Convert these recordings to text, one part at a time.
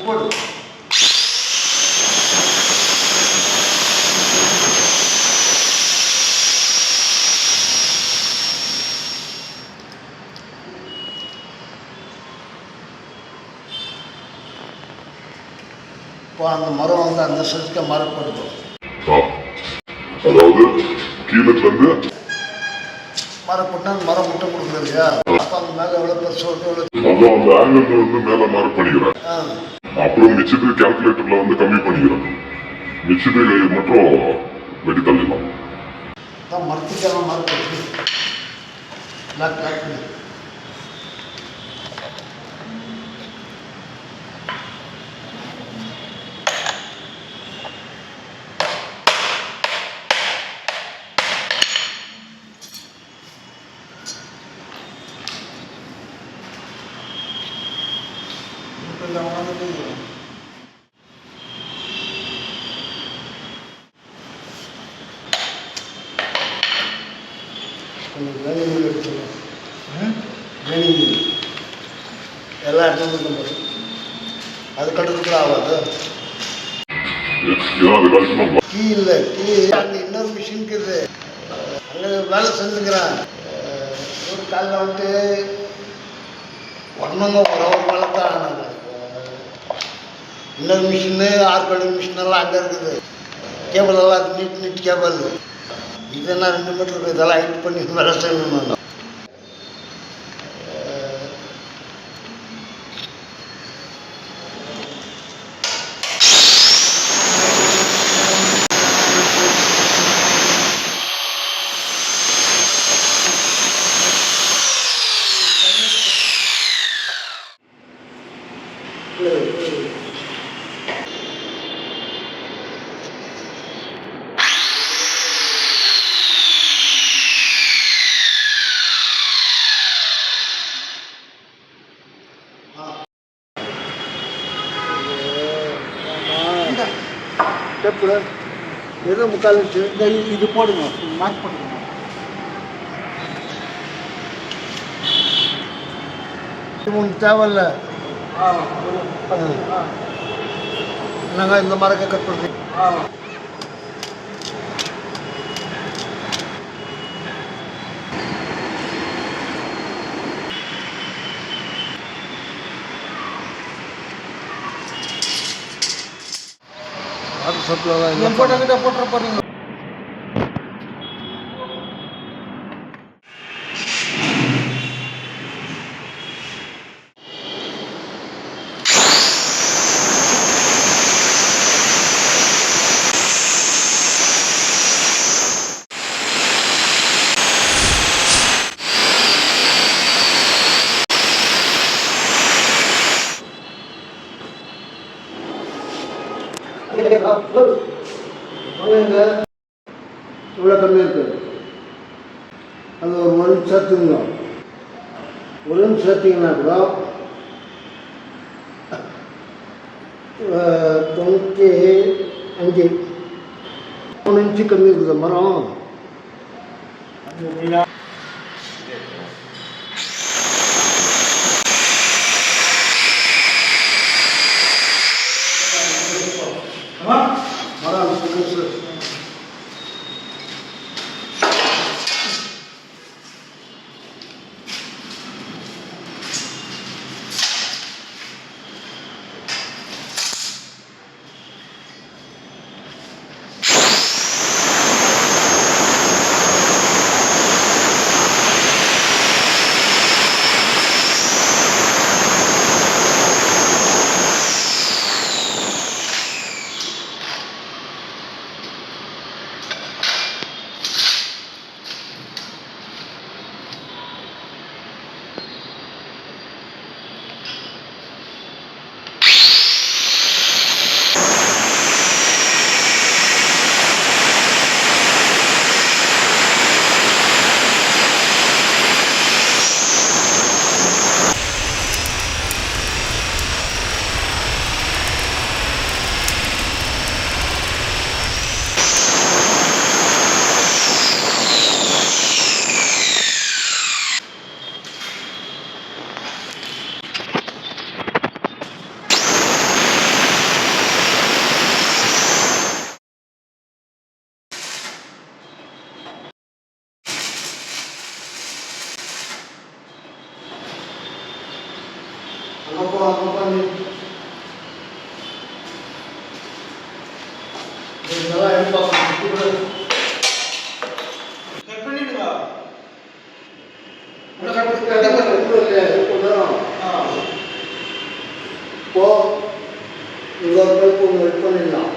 போடு. இப்போ அந்த மரம் வந்து அந்த சதுக்க மரப்படுத்தும். அதாவது கீழே வந்து மரப்பட்டா அந்த மரம் முட்டை கொடுக்குது இல்லையா? அப்போ அந்த மேலே எவ்வளோ பெருசு எவ்வளோ அந்த ஆங்கிள் வந்து மேலே மார்க் பண்ணிக்கிறேன். அப்புறம் மிச்சத்துக்கு கால்குலேட்டர்ல வந்து கம்மி பண்ணிக்கிறேன். மிச்சத்துக்கு மட்டும் வெடி தள்ளிடலாம். மரத்துக்கெல்லாம் மரப்படுத்து பிளாக் பிளாக் பண்ணி கொஞ்சம் வேலைகள் எடுத்துக்கலாம். வேலைகள் எல்லா இடத்துலையும் அது கட்டுறதுக்கு ஆகாது. கீ இல்லை, கீ அங்கே இன்னொரு மிஷின் இருக்குது, அங்கே வேலை செஞ்சுக்கிறேன். ஒரு காலில் வந்துட்டு ஒன்றுங்க ஒரு வேலை தான். இன்னொரு மிஷினு ஆர்கோடிங் மிஷின் எல்லாம் அங்கே இருக்குது. கேபிள் எல்லாம் நீட் கேபிள். இதெல்லாம் 2 மீட்டருக்கு இதெல்லாம் ஹைட் பண்ணி வேலை செய்யணும். டேப்பு எதோ 3/4 இன்ச்சு இது போடுங்க, மார்க் பண்ணுங்க. உங்களுக்கு தேவையில்ல. நாங்கள் இந்த மரத்தை கட் பண்ணுறோம். வாட்டர் சப்ளை போட்டுற போகிறீங்க. இவ்வளோ கம்மியாக இருக்குது. அது ஒரு மணி சேர்த்துங்க. ஒரு நிமிஷம் சேர்த்திங்கன்னா கூட 95 3 இன்ச்சு கம்மி இருக்குது மரம். அங்கப்பா நீ இதெல்லாம் எடுப்பாங்க கட் பண்ணிடுங்க. இப்போ இங்கே ஒரு பைப்பு ஒன்று வெட் பண்ணிடலாம்.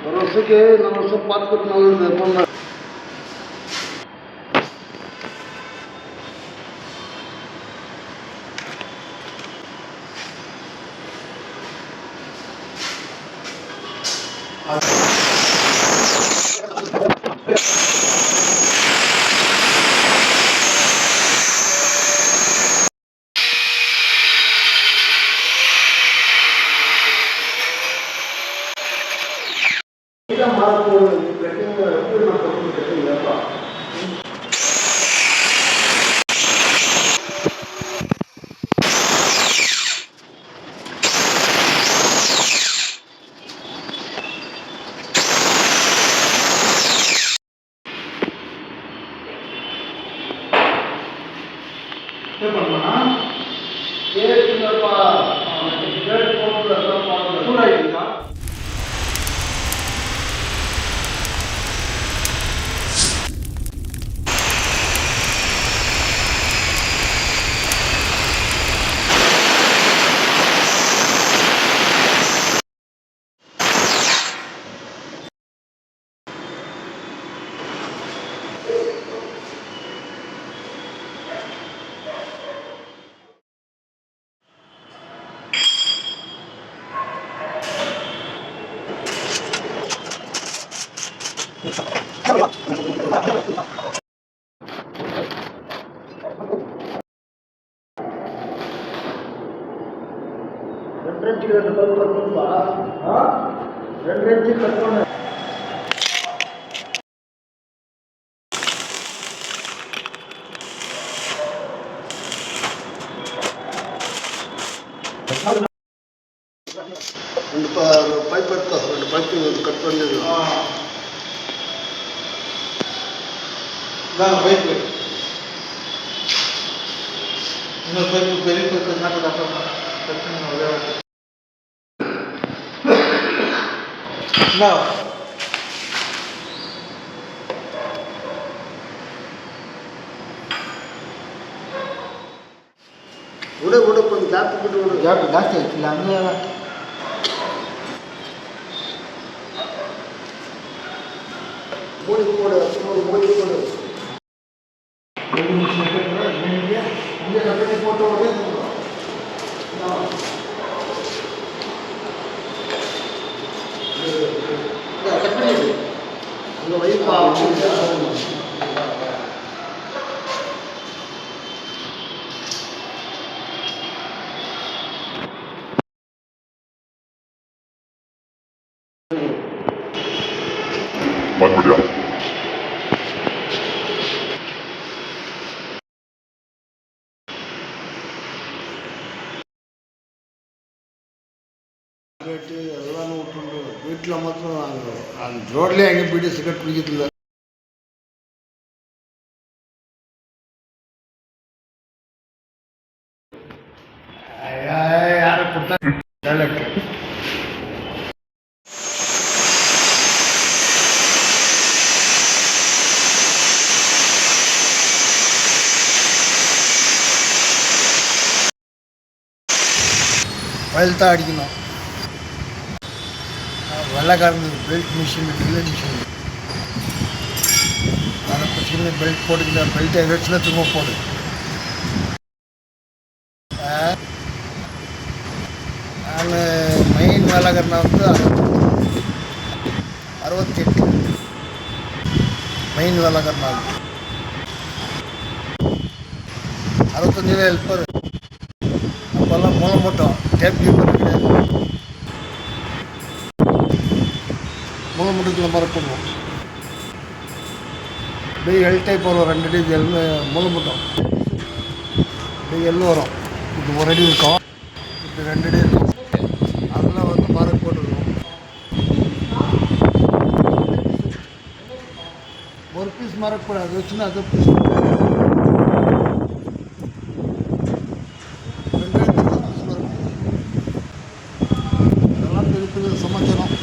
ஒரு வருஷத்துக்கு 4 வருஷம் பார்த்துக்கிட்டு நல்லது பொண்ணு. என்ன பண்ணணும்னா சூடாயிடுங்களா? ரெண்டு பல்ப் இருக்குப்பா. 2 இன்ச்சு கட் பண்ண ரெண்டு பைப் எடுத்தோம். 2 பைப்பு கட் பண்ணிடுது. இதாங்க பைப்பு. இன்னொரு பைப்பு பெரிய பைப்பு நாட்டு கட்டணும். கட் பண்ணுங்க ஒரே வாட்டி. இந்தா. விட கொஞ்சம் கேப் போட்டு விடு. ಜಾಸ್ತಿ ಜಾಸ್ತಿ ಆಯ್ತಿಲ್ಲ ಹಂಗೆ மூடி போடு. மூடி போடு. ಹಂಗೆ ಕಟ್ಟಡಿ ಫೋಟೋ ಹೊಡೆ கட் பண்ணிடு. அங்கே வைப்பா. மறுபடியா எல்லாமே விட்டுண்டு வீட்டில் மாத்திரம் அந்த ரோட்லேயே எங்கே போயிட்டு சிகரெட் பிடிக்கிறதில்ல. யாரை கொடுத்தா டைலக்ட் வயல் தான் அடிக்கணும். வெள்ளைக்காரங்க பெல்ட் மிஷின் ட்ரில்லிங் மிஷின் அதை பிரச்சனை பெல்ட் போட்டுக்கிட்ட பெல்ட் எதாச்சுன்னா திரும்ப போடு. நான் மெயின் வேலைக்காரனா வந்து 68 மெயின் வேலைக்காரனா 65 ஹெல்ப்பர். அப்போல்லாம் மூலம் போட்டோம், டேப் கீப்பர் கிடையாது. மூலம் மூட்டத்தில் மரம் போடுவோம். அப்படியே எல் டைப் வரும், 2 அடி எல் மூலம் மூட்டோம். அப்படியே எல் வரும், இது 1 அடி இருக்கும், இப்படி 2 அடி இருக்கும். அதெல்லாம் வந்து மரம் போட்டுருவோம். ஒரு பீஸ் மரக்கூடாது, அது வச்சுன்னா அது பீஸ் அதெல்லாம் பெரிய பெரிய சமாச்சாரம்.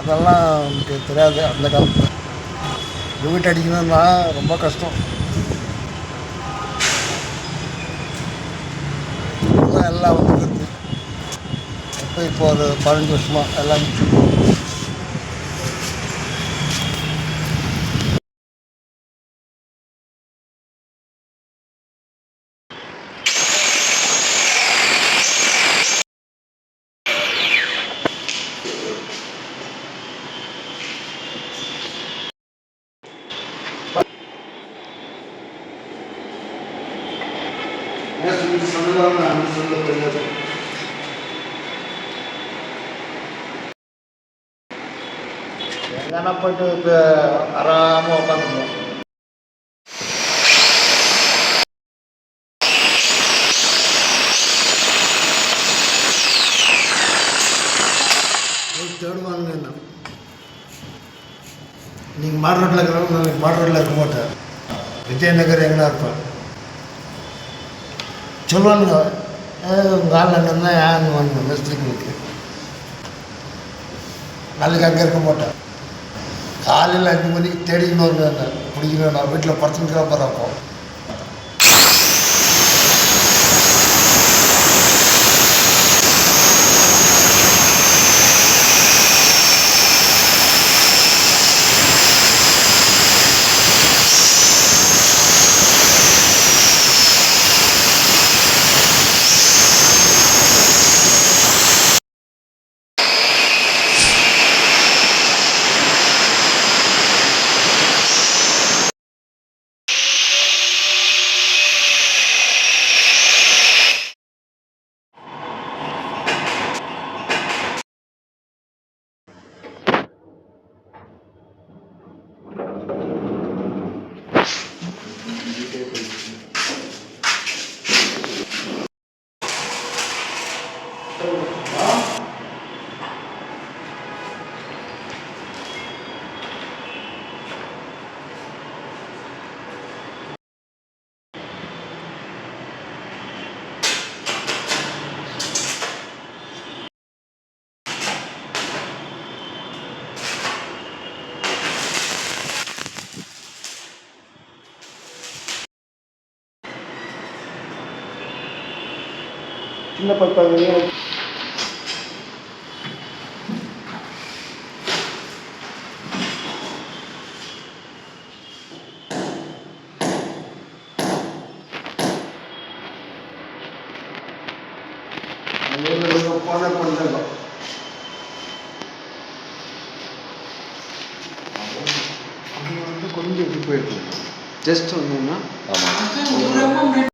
அதெல்லாம் எனக்கு தெரியாது அந்த காலத்தில். வீட்டு அடிக்கணும்னா ரொம்ப கஷ்டம். இப்போதான் எல்லாம் வந்துருக்கு. இப்போ ஒரு 15 வருஷமாக எல்லாம் எங்கன்னா போயிட்டு இப்போ ஆறாமல் உட்காந்துருந்தோம். தேடுவாங்க என்ன, நீங்கள் மாடு ரோட்டில் இருக்கிறவங்க நாளைக்கு மாடு ரோட்டில் இருக்க மாட்டேன், விஜயநகர் எங்கன்னா இருப்பேன் சொல்லுவானுங்க. உங்கள் ஆள் அண்ணன் ஏன் வாங்க மிஸ்திரிங்களுக்கு, நாளைக்கு அங்கே இருக்க மாட்டேன். காலையில் 5 மணிக்கு தேடிக்கணும் என்ன பிடிக்கணும். நான் வீட்டில் படுத்துக்கிற மாதிரி இருப்போம். சின்ன பத்தாங்க போன பண்ணுறோம். அது வந்து கொஞ்சம் எப்படி போயிருக்கோம், ஜஸ்ட் வந்தோம்னா ஆமாம்.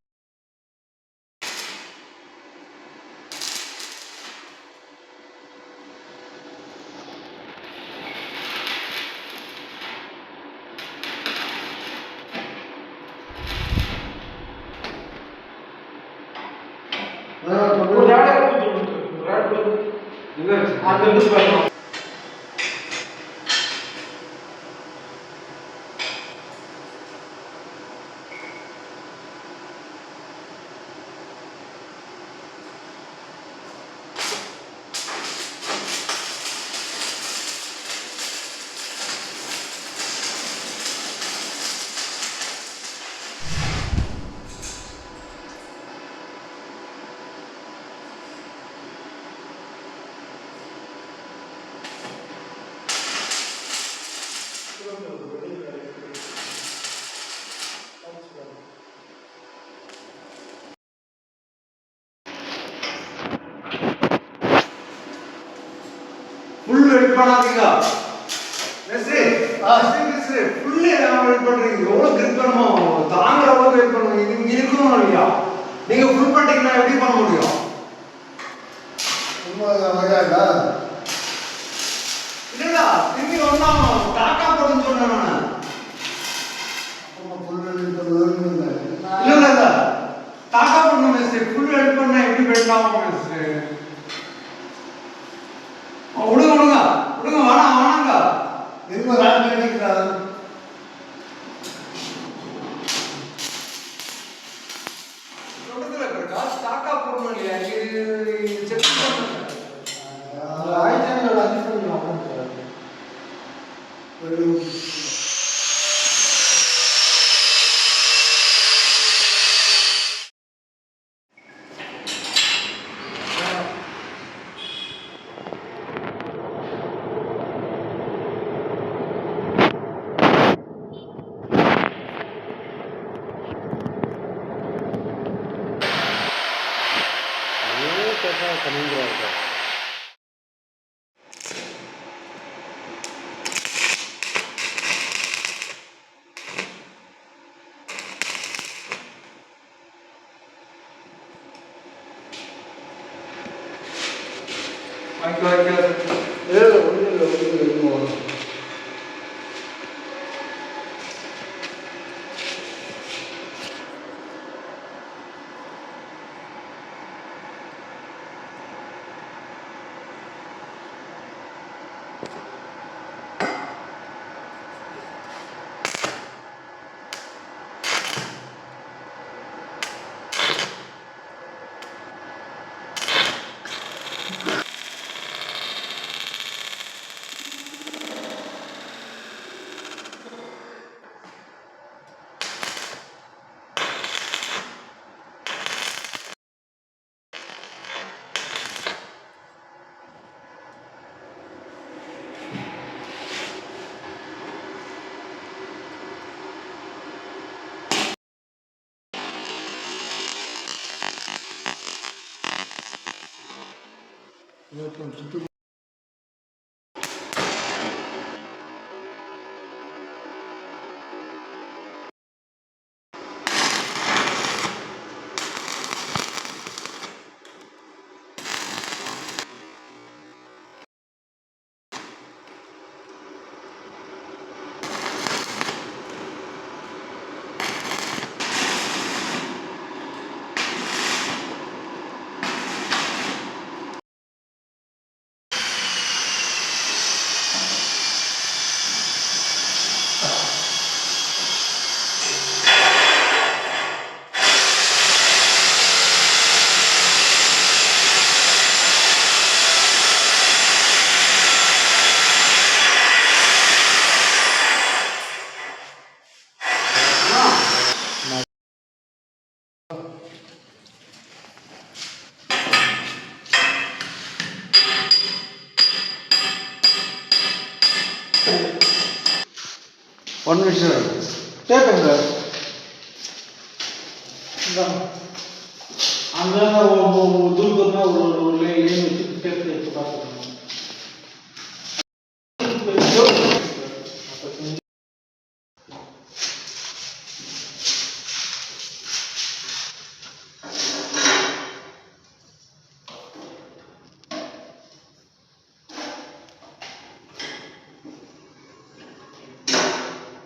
வெயிட் பண்ணாதீங்க மேஸ்திரி மேஸ்திரி ஃபுல்லி வெயிட் பண்றீங்க எவ்வளவு கிரிப் பண்ணுமோ தாங்குற அளவுக்கு வெயிட் பண்ணுங்க இது இங்க இருக்கணும் இல்லையா நீங்க ஃபுல் பண்ணிட்டீங்கன்னா எப்படி பண்ண முடியும் ரொம்ப அழகா இருக்கா இல்லடா திரும்பி வந்தா டாக்கா போடுன்னு சொன்னேன் நான் இல்ல டாக்கா பண்ணணும் மேஸ்திரி ஃபுல் வெயிட் பண்ணா எப்படி பெண்ட் ஆகும் மேஸ்திரி விடுங்க வேணாங்க திரும்ப நான் நினைக்கிறேன் தொடத்துல இருக்கா டாக்கா போடணும் இல்லையா இது செக் பண்ணுங்க ஆயிரத்தி அட்ஜஸ்ட் பண்ணிக்கலாம் ஒன் நிமிஷம் டேப் எங்க அங்கே தூரத்துனா ஒரு லேன் வச்சு டேப் எடுத்து பார்த்துக்கணும்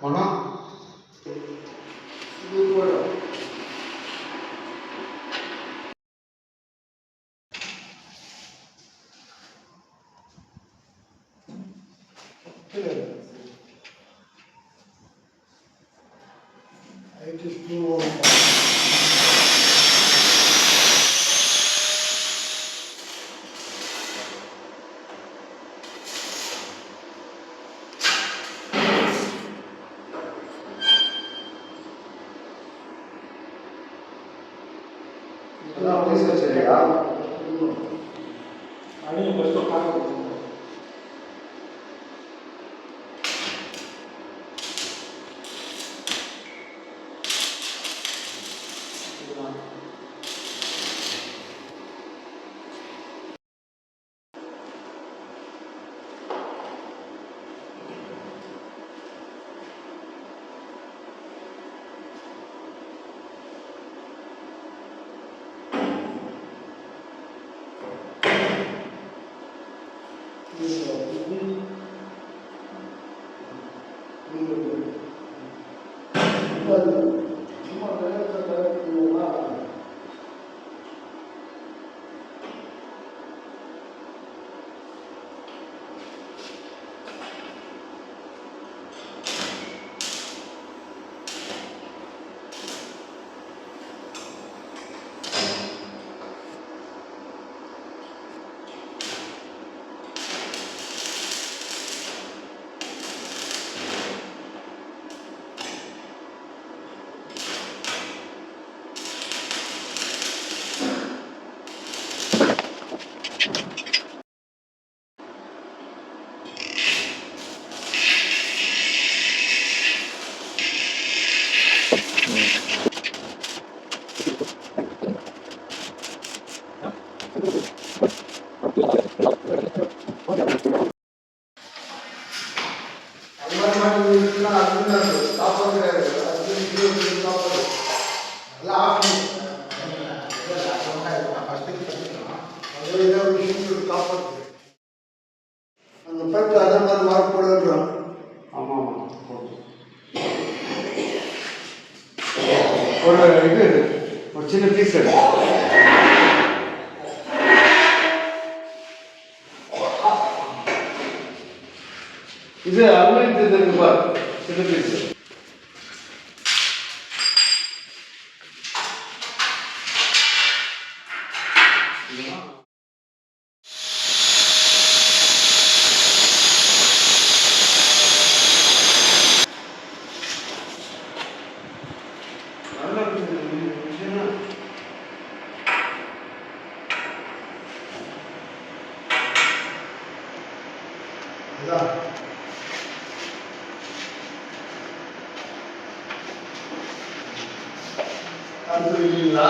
பணம் அடியும் ஃபஸ்ட்டு பார்க்க அந்த பைப்பு அதே மாதிரி மார்க் போடுன்றோம். ஆமாம் ஒரு இது ஒரு சின்ன பீஸ் எடு. இது அலுவலகத்தில் இருக்கு பார், சின்ன பீஸ். அது இல்லைங்களா?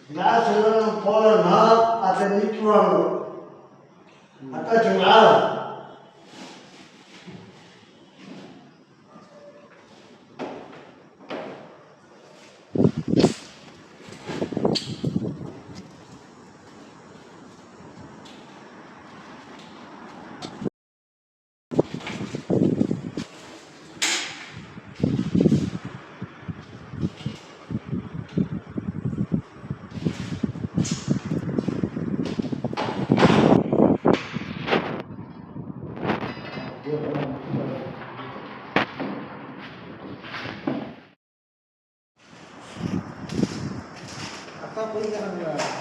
கிளாஸ் போகலன்னா அதை நீக்குவாங்க. அட்டாச்சுங்களா?